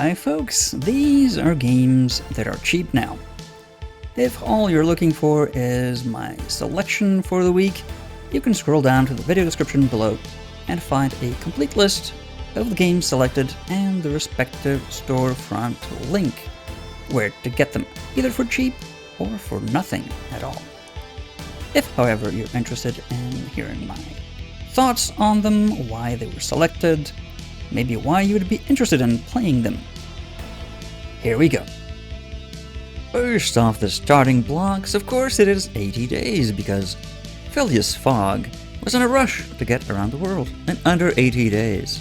Hi folks, these are games that are cheap now. If all you're looking for is my selection for the week, you can scroll down to the video description below and find a complete list of the games selected and the respective storefront link where to get them, either for cheap or for nothing at all. If, however, you're interested in hearing my thoughts on them, why they were selected, maybe why you would be interested in playing them, here we go. First off the starting blocks, of course it is 80 days, because Phileas Fogg was in a rush to get around the world in under 80 days.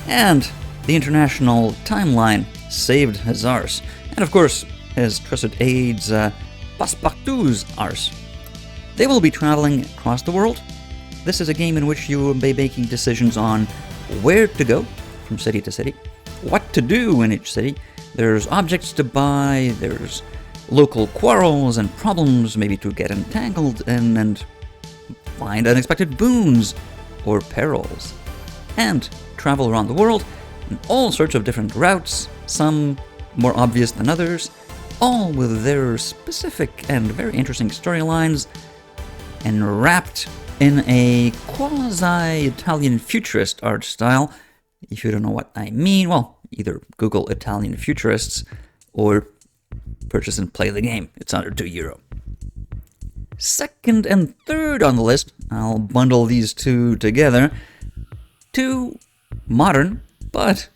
And the international timeline saved his arse, and of course his trusted aides Passepartout's arse. They will be traveling across the world. This is a game in which you will be making decisions on where to go from city to city, what to do in each city. There's objects to buy, there's local quarrels and problems maybe to get entangled in and find unexpected boons or perils. And travel around the world in all sorts of different routes, some more obvious than others, all with their specific and very interesting storylines, and wrapped in a quasi-Italian futurist art style. If you don't know what I mean, well, either Google Italian futurists or purchase and play the game. It's under €2. Second and third on the list, I'll bundle these two together. Two modern, but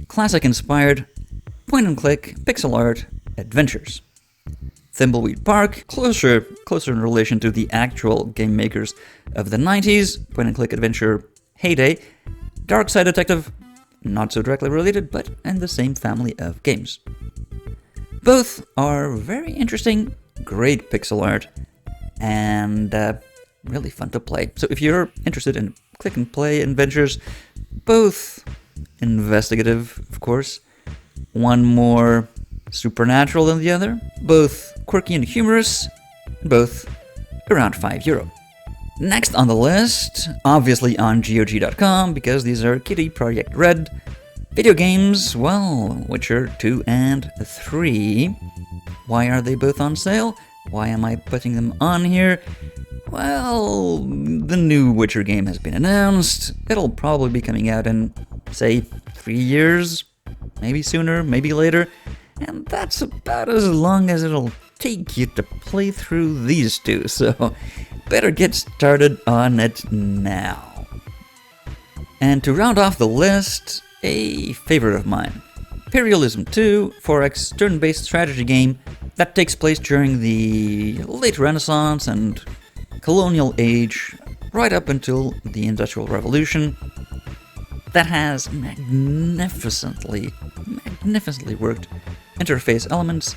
classic-inspired, point-and-click, pixel art adventures. Thimbleweed Park, closer in relation to the actual game makers of the 90s, point-and-click adventure heyday. Dark Side Detective, not so directly related, but in the same family of games. Both are very interesting, great pixel art, and really fun to play. So if you're interested in click-and-play adventures, both investigative, of course, one more supernatural than the other, both quirky and humorous, both around €5. Next on the list, obviously on GOG.com, because these are Kitty Project Red video games, well, Witcher 2 and 3. Why are they both on sale? Why am I putting them on here? Well, the new Witcher game has been announced. It'll probably be coming out in, say, 3 years, maybe sooner, maybe later. And that's about as long as it'll take you to play through these two, so better get started on it now. And to round off the list, a favorite of mine, Imperialism 2, 4X turn-based strategy game that takes place during the late Renaissance and colonial age, right up until the Industrial Revolution, that has magnificently worked interface elements,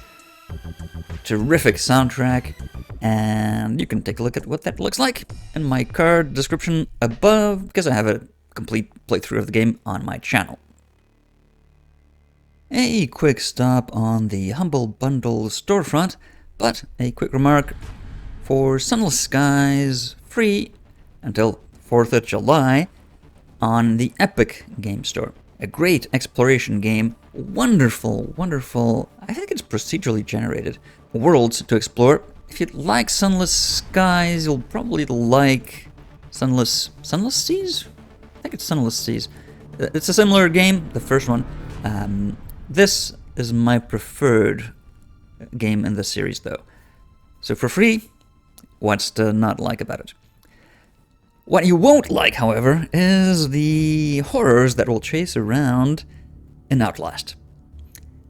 terrific soundtrack, and you can take a look at what that looks like in my card description above, because I have a complete playthrough of the game on my channel. A quick stop on the Humble Bundle storefront, but a quick remark: for Sunless Skies, free until 4th of July on the Epic Game Store. A great exploration game, wonderful, I think it's procedurally generated worlds to explore. If you like Sunless Skies, you'll probably like Sunless Seas? I think it's Sunless Seas. It's a similar game, the first one. This is my preferred game in the series, though. So for free, what's to not like about it? What you won't like, however, is the horrors that will chase around in Outlast.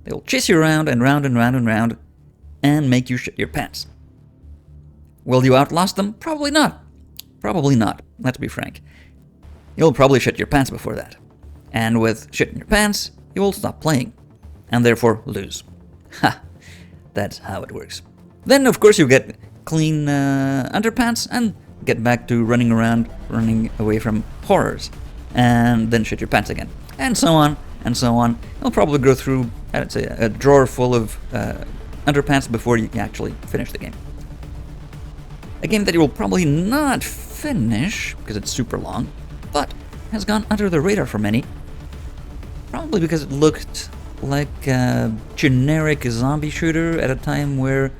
They'll chase you around and round and round and round and make you shit your pants. Will you outlast them? Probably not. Probably not, let's be frank. You'll probably shit your pants before that. And with shit in your pants, you will stop playing, and therefore lose. Ha! That's how it works. Then, of course, you get clean underpants and get back to running around, running away from horrors, and then shit your pants again. And so on, and so on. You'll probably go through, I'd say, a drawer full of underpants before you actually finish the game. A game that you will probably not finish, because it's super long, but has gone under the radar for many, probably because it looked like a generic zombie shooter at a time where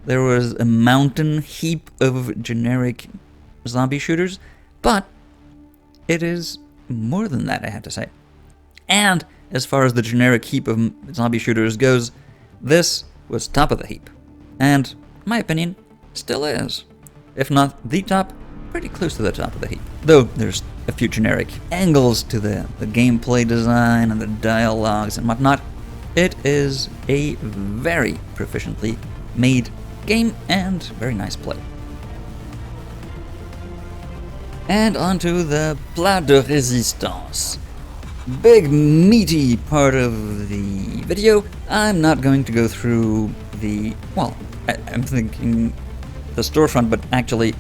there was a mountain heap of generic zombie shooters, but it is more than that, I have to say. And as far as the generic heap of zombie shooters goes, this was top of the heap. And, in my opinion, still is. If not the top, pretty close to the top of the heap. Though there's a few generic angles to the gameplay design and the dialogues and whatnot, it is a very proficiently made game and very nice play. And onto the plat de résistance. Big meaty part of the video. I'm not going to go through the, well, I'm thinking the storefront, but actually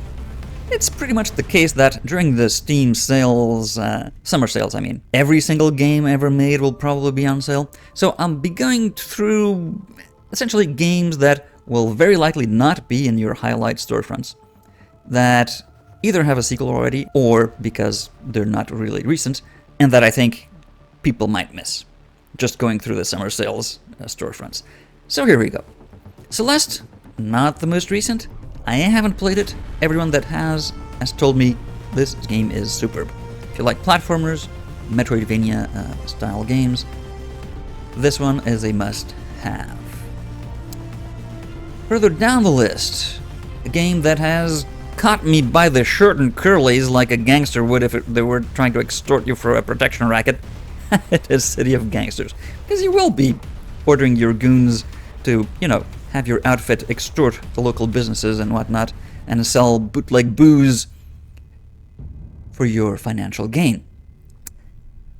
it's pretty much the case that during the Steam sales, summer sales I mean, every single game ever made will probably be on sale. So I'll be going through essentially games that will very likely not be in your highlight storefronts, that either have a sequel already or because they're not really recent, and that I think people might miss just going through the summer sales storefronts. So here we go. Celeste, not the most recent. I haven't played it. Everyone that has told me this game is superb. If you like platformers, Metroidvania style games, this one is a must-have. Further down the list, a game that has caught me by the shirt and curlies like a gangster would if they were trying to extort you for a protection racket. It is City of Gangsters. Because you will be ordering your goons to, have your outfit extort the local businesses and whatnot, and sell bootleg booze for your financial gain.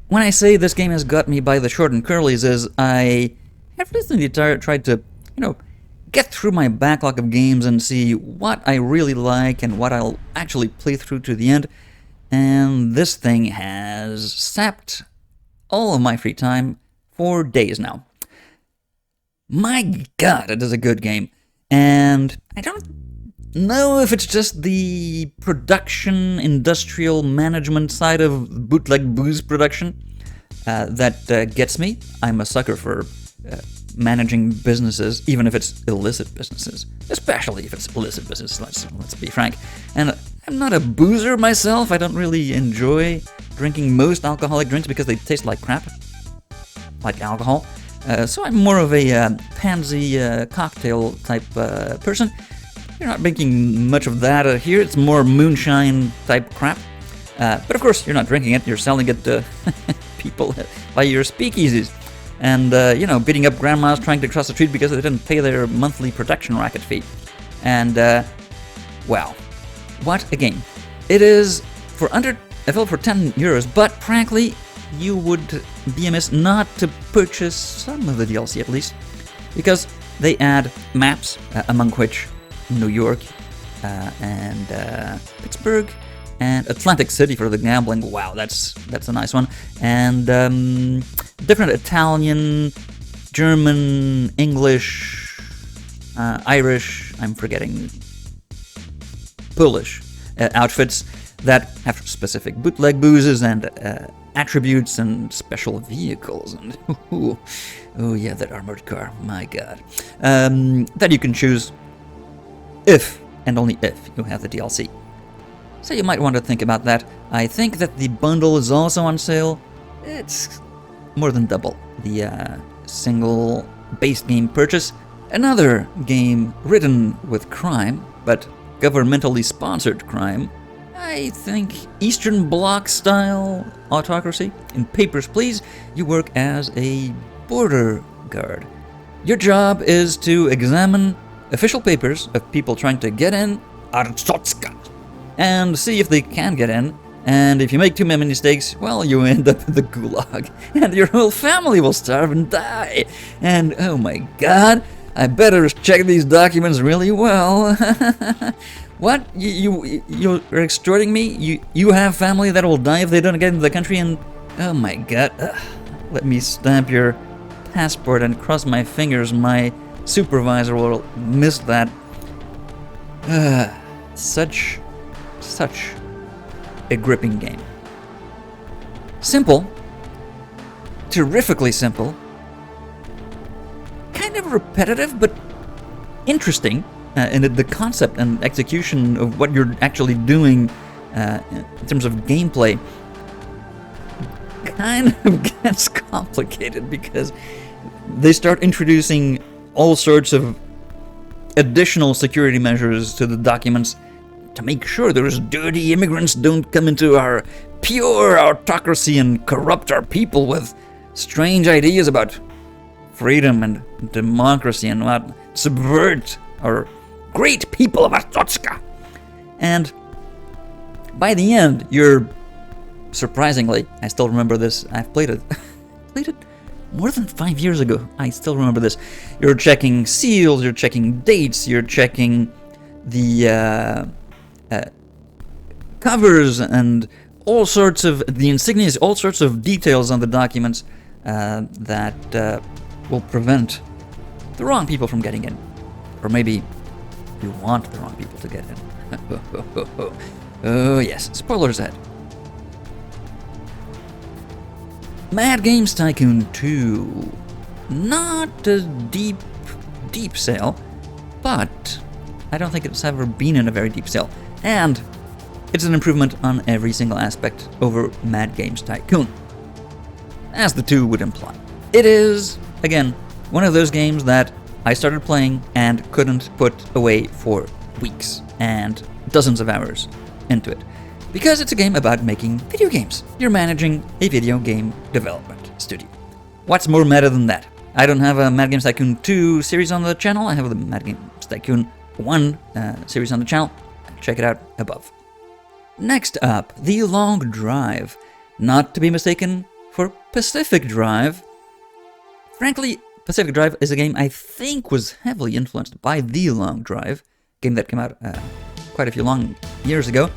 When I say this game has got me by the short and curlies is I have recently tried to, get through my backlog of games and see what I really like and what I'll actually play through to the end, and this thing has sapped all of my free time for days now. My God, it is a good game. And I don't know if it's just the production, industrial management side of bootleg booze production that gets me. I'm a sucker for managing businesses, even if it's illicit businesses. Especially if it's illicit business, let's be frank. And I'm not a boozer myself. I don't really enjoy drinking most alcoholic drinks because they taste like crap, like alcohol. So I'm more of a pansy cocktail type person. You're not making much of that here. It's more moonshine type crap. But of course, you're not drinking it. You're selling it to people by your speakeasies. And, beating up grandmas trying to cross the street because they didn't pay their monthly protection racket fee. And, wow. What a game. It is available for 10 euros, but frankly, you would be amiss not to purchase some of the DLC at least, because they add maps, among which New York and Pittsburgh and Atlantic City for the gambling. Wow, that's a nice one. And different Italian, German, English, Irish, I'm forgetting, Polish outfits that have specific bootleg boozes and attributes and special vehicles. And oh yeah, that armored car, my God. That you can choose if and only if you have the DLC. So you might want to think about that. I think that the bundle is also on sale. It's more than double the single base game purchase. Another game written with crime, but governmentally sponsored crime. I think Eastern Bloc style autocracy. In Papers, Please, you work as a border guard. Your job is to examine official papers of people trying to get in Artsotska and see if they can get in. And if you make too many mistakes, well, you end up in the gulag, and your whole family will starve and die. And oh my God, I better check these documents really well. What? You're extorting me? You have family that will die if they don't get into the country, and oh my God, let me stamp your passport and cross my fingers my supervisor will miss that. Such a gripping game. Simple, terrifically simple, repetitive, but interesting in the concept and execution of what you're actually doing in terms of gameplay. Kind of gets complicated because they start introducing all sorts of additional security measures to the documents to make sure those dirty immigrants don't come into our pure autocracy and corrupt our people with strange ideas about freedom and democracy and what subvert our great people of Artotska. And by the end, you're surprisingly, I still remember this. I've played it more than 5 years ago. I still remember this. You're checking seals, you're checking dates, you're checking the covers and all sorts of the insignias, all sorts of details on the documents that will prevent the wrong people from getting in. Or maybe you want the wrong people to get in. Oh yes, spoilers ahead. Mad Games Tycoon 2. Not a deep sale, but I don't think it's ever been in a very deep sale. And it's an improvement on every single aspect over Mad Games Tycoon, as the 2 would imply. It is, again, one of those games that I started playing and couldn't put away for weeks and dozens of hours into it. Because it's a game about making video games. You're managing a video game development studio. What's more meta than that? I don't have a Mad Games Tycoon 2 series on the channel. I have the Mad Games Tycoon 1 series on the channel. Check it out above. Next up, The Long Drive. Not to be mistaken for Pacific Drive. Frankly, Pacific Drive is a game I think was heavily influenced by The Long Drive, game that came out quite a few long years ago,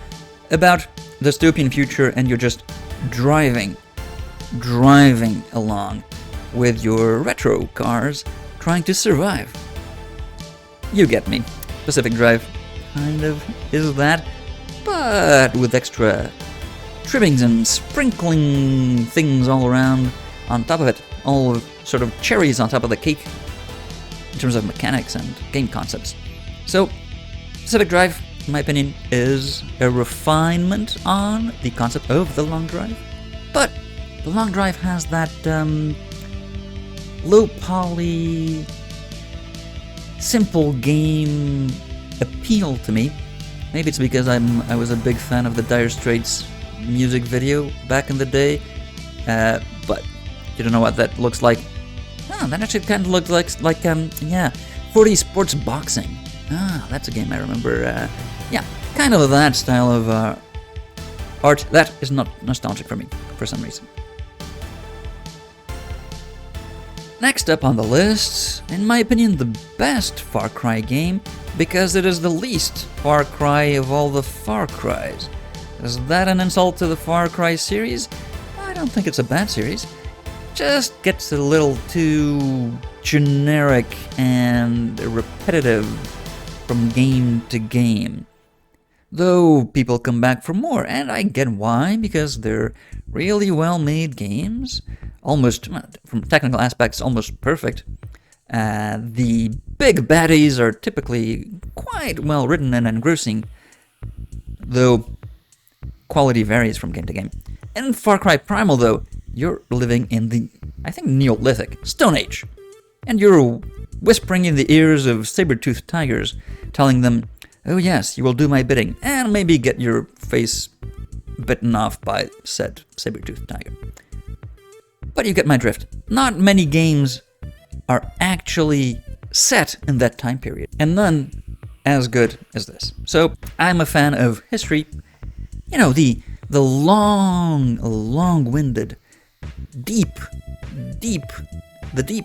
about dystopian future, and you're just driving along with your retro cars trying to survive. You get me. Pacific Drive kind of is that, but with extra trimmings and sprinkling things all around on top of it, all sort of cherries on top of the cake in terms of mechanics and game concepts. So, Pacific Drive, in my opinion, is a refinement on the concept of The Long Drive, but The Long Drive has that low-poly, simple game appeal to me. Maybe it's because I was a big fan of the Dire Straits music video back in the day, but you don't know what that looks like. Oh, that actually kind of looks like 40 Sports Boxing. Ah, that's a game I remember. Yeah, kind of that style of art. That is not nostalgic for me, for some reason. Next up on the list, in my opinion, the best Far Cry game, because it is the least Far Cry of all the Far Crys. Is that an insult to the Far Cry series? I don't think it's a bad series. Just gets a little too generic and repetitive from game to game. Though people come back for more, and I get why, because they're really well-made games, almost, from technical aspects, almost perfect. The big baddies are typically quite well-written and engrossing, though quality varies from game to game. In Far Cry Primal, though, you're living in the, I think, Neolithic, Stone Age, and you're whispering in the ears of saber-toothed tigers, telling them, oh yes, you will do my bidding, and maybe get your face bitten off by said saber-toothed tiger. But you get my drift. Not many games are actually set in that time period, and none as good as this. So, I'm a fan of history, you know, the long-winded, deep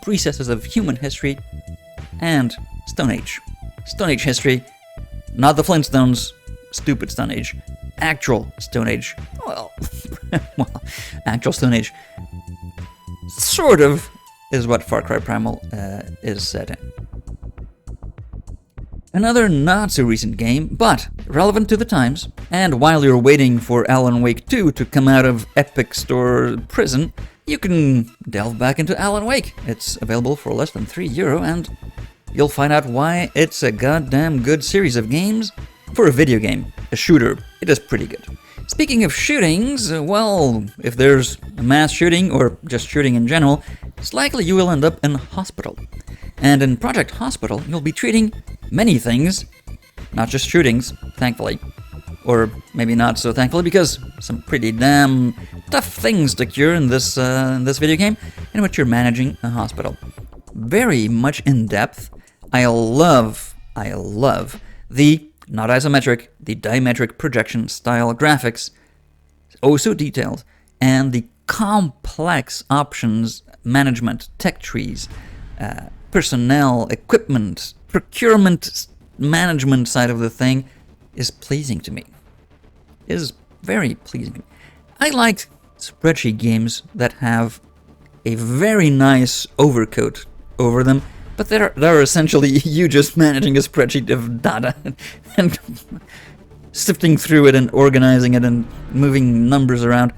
recesses of human history, and Stone Age. Stone Age history, not the Flintstones, stupid Stone Age. Actual Stone Age. Well, actual Stone Age. Sort of is what Far Cry Primal is set in. Another not-so-recent game, but relevant to the times, and while you're waiting for Alan Wake 2 to come out of Epic Store prison, you can delve back into Alan Wake. It's available for less than €3, and you'll find out why it's a goddamn good series of games for a video game, a shooter. It is pretty good. Speaking of shootings, well, if there's a mass shooting or just shooting in general, it's likely you will end up in hospital. And in Project Hospital, you'll be treating many things, not just shootings, thankfully. Or maybe not so thankfully, because some pretty damn tough things to cure in this video game, in which you're managing a hospital. Very much in depth. I love the not isometric, the diametric projection style graphics, oh so detailed, and the complex options management, tech trees, personnel, equipment, procurement management side of the thing is pleasing to me. Is very pleasing to me. I like spreadsheet games that have a very nice overcoat over them, but they're essentially you just managing a spreadsheet of data and sifting through it and organizing it and moving numbers around.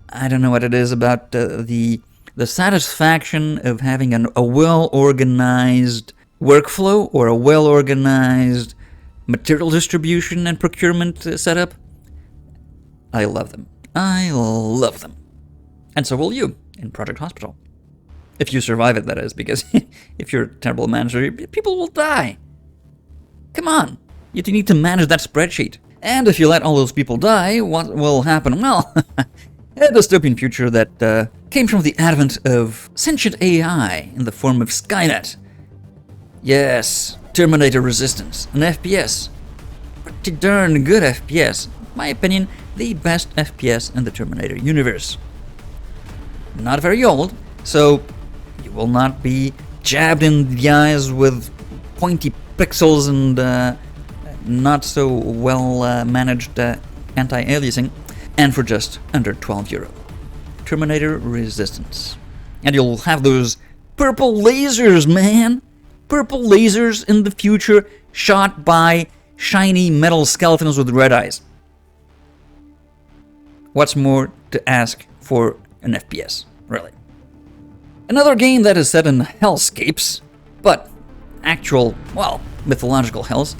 I don't know what it is about the satisfaction of having a well-organized workflow or a well-organized material distribution and procurement setup. I love them. I love them. And so will you in Project Hospital. If you survive it, that is, because if you're a terrible manager, people will die. Come on. You need to manage that spreadsheet. And if you let all those people die, what will happen? Well, a dystopian future that came from the advent of sentient AI in the form of Skynet. Yes, Terminator Resistance, an FPS. Pretty darn good FPS. In my opinion, the best FPS in the Terminator universe. Not very old, so you will not be jabbed in the eyes with pointy pixels and not so well managed anti-aliasing, and for just under €12. Terminator Resistance. And you'll have those purple lasers, man! Purple lasers in the future shot by shiny metal skeletons with red eyes. What's more to ask for an FPS, really? Another game that is set in hellscapes, but actual, well, mythological hells.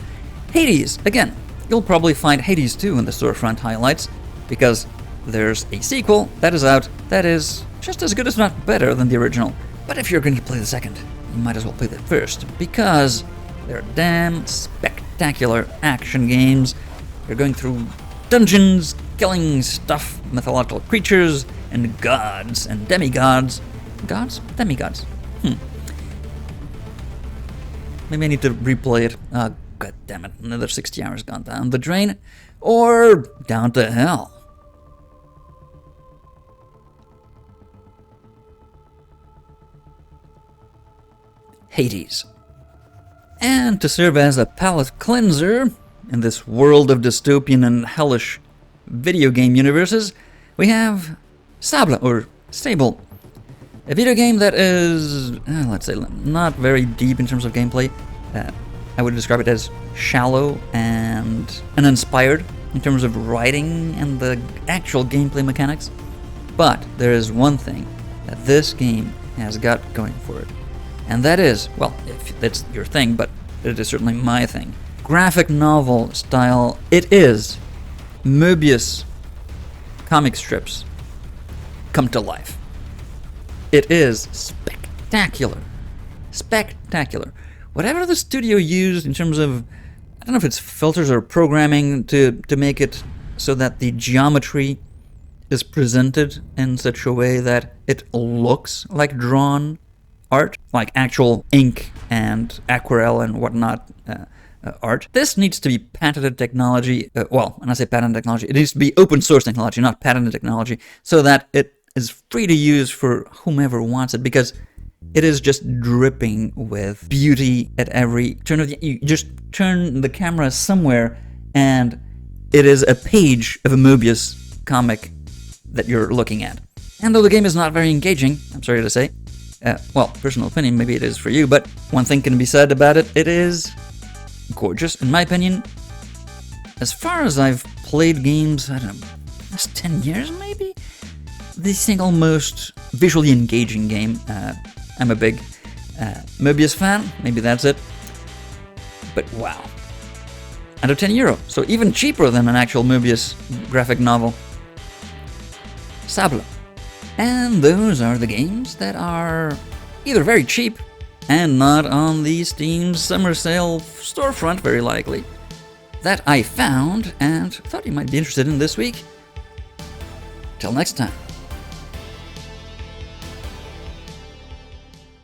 Hades, again. You'll probably find Hades 2 in the storefront highlights, because there's a sequel that is out that is just as good as not better than the original. But if you're going to play the second, you might as well play the first, because they're damn spectacular action games. You're going through dungeons, killing stuff, mythological creatures, and gods, and demigods. Gods? Demigods. Maybe I need to replay it. Oh, god damn it. Another 60 hours gone down the drain. Or down to hell. Hades. And to serve as a palate cleanser in this world of dystopian and hellish video game universes, we have Sable, or Stable. A video game that is, let's say, not very deep in terms of gameplay. I would describe it as shallow and uninspired in terms of writing and the actual gameplay mechanics. But there is one thing that this game has got going for it. And that is, well, if that's your thing, but it is certainly my thing. Graphic novel style. It is Moebius comic strips come to life. It is spectacular. Spectacular. Whatever the studio used in terms of, I don't know if it's filters or programming to make it so that the geometry is presented in such a way that it looks like drawn art, like actual ink and aquarelle and whatnot art. This needs to be patented technology. Well, when I say patented technology, it needs to be open source technology, not patented technology, so that it is free to use for whomever wants it, because it is just dripping with beauty at every turn of the... You just turn the camera somewhere, and it is a page of a Moebius comic that you're looking at. And though the game is not very engaging, I'm sorry to say, well, personal opinion, maybe it is for you, but one thing can be said about it, it is gorgeous, in my opinion. As far as I've played games, I don't know, last 10 years maybe? The single most visually engaging game. I'm a big Möbius fan, maybe that's it. But wow. Under €10, so even cheaper than an actual Möbius graphic novel. Sable. And those are the games that are either very cheap and not on the Steam summer sale storefront, very likely, that I found and thought you might be interested in this week. Till next time.